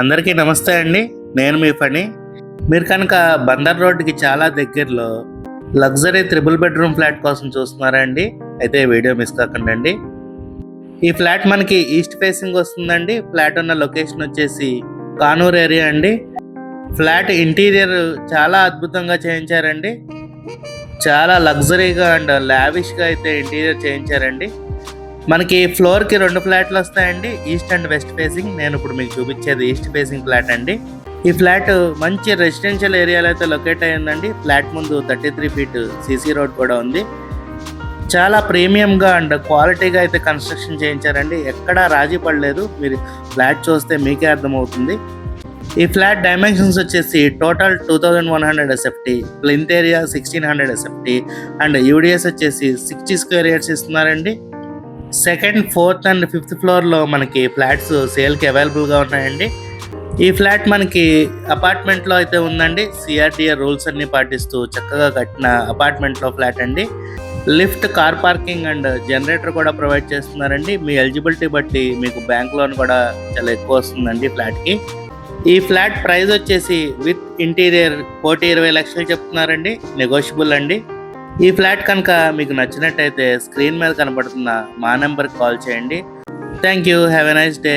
అందరికీ నమస్తే అండి. నేను మీ ఫణి. మీరు కనుక బందర్ రోడ్డుకి చాలా దగ్గరలో లగ్జరీ త్రిబుల్ బెడ్రూమ్ ఫ్లాట్ కోసం చూస్తున్నారా అండి? అయితే వీడియో మిస్ కాకండి. ఈ ఫ్లాట్ మనకి ఈస్ట్ ఫేసింగ్ వస్తుందండి. ఫ్లాట్ ఉన్న లొకేషన్ వచ్చేసి కానూర్ ఏరియా అండి. ఫ్లాట్ ఇంటీరియర్ చాలా అద్భుతంగా చేయించారండి. చాలా లగ్జరీగా అండ్ లావిష్గా అయితే ఇంటీరియర్ చేయించారండి. మనకి ఫ్లోర్కి 2 ఫ్లాట్లు వస్తాయండి, ఈస్ట్ అండ్ వెస్ట్ ఫేసింగ్. నేను ఇప్పుడు మీకు చూపించేది ఈస్ట్ ఫేసింగ్ ఫ్లాట్ అండి. ఈ ఫ్లాట్ మంచి రెసిడెన్షియల్ ఏరియాలో అయితే లొకేట్ అయ్యిందండి. ఫ్లాట్ ముందు 33 ఫీట్ సీసీ రోడ్ కూడా ఉంది. చాలా ప్రీమియంగా అండ్ క్వాలిటీగా అయితే కన్స్ట్రక్షన్ చేయించారండి. ఎక్కడా రాజీ పడలేదు. మీరు ఫ్లాట్ చూస్తే మీకే అర్థమవుతుంది. ఈ ఫ్లాట్ డైమెన్షన్స్ వచ్చేసి total 2100 SFT, plinth area 1600 SFT and UDS వచ్చేసి 60 స్క్వేర్ యార్డ్స్ ఇస్తున్నారండి. సెకండ్, ఫోర్త్ అండ్ ఫిఫ్త్ ఫ్లోర్లో మనకి ఫ్లాట్స్ సేల్కి అవైలబుల్గా ఉన్నాయండి. ఈ ఫ్లాట్ మనకి అపార్ట్మెంట్లో అయితే ఉందండి. సిఆర్టీఏ రూల్స్ అన్ని పాటిస్తూ చక్కగా కట్టిన అపార్ట్మెంట్లో ఫ్లాట్ అండి. Lift, car parking and generator కూడా ప్రొవైడ్ చేస్తున్నారండి. మీ ఎలిజిబిలిటీ బట్టి మీకు బ్యాంక్ లోన్ కూడా చాలా ఎక్కువ వస్తుందండి ఫ్లాట్కి. ఈ ఫ్లాట్ ప్రైస్ వచ్చేసి విత్ ఇంటీరియర్ 1,20 లక్షలు చెప్తున్నారండి. నెగోషియబుల్ అండి. ఈ ఫ్లాట్ కనుక మీకు నచ్చినట్టయితే స్క్రీన్ మీద కనబడుతున్న మా నెంబర్కి కాల్ చేయండి. Thank you. Have a nice day.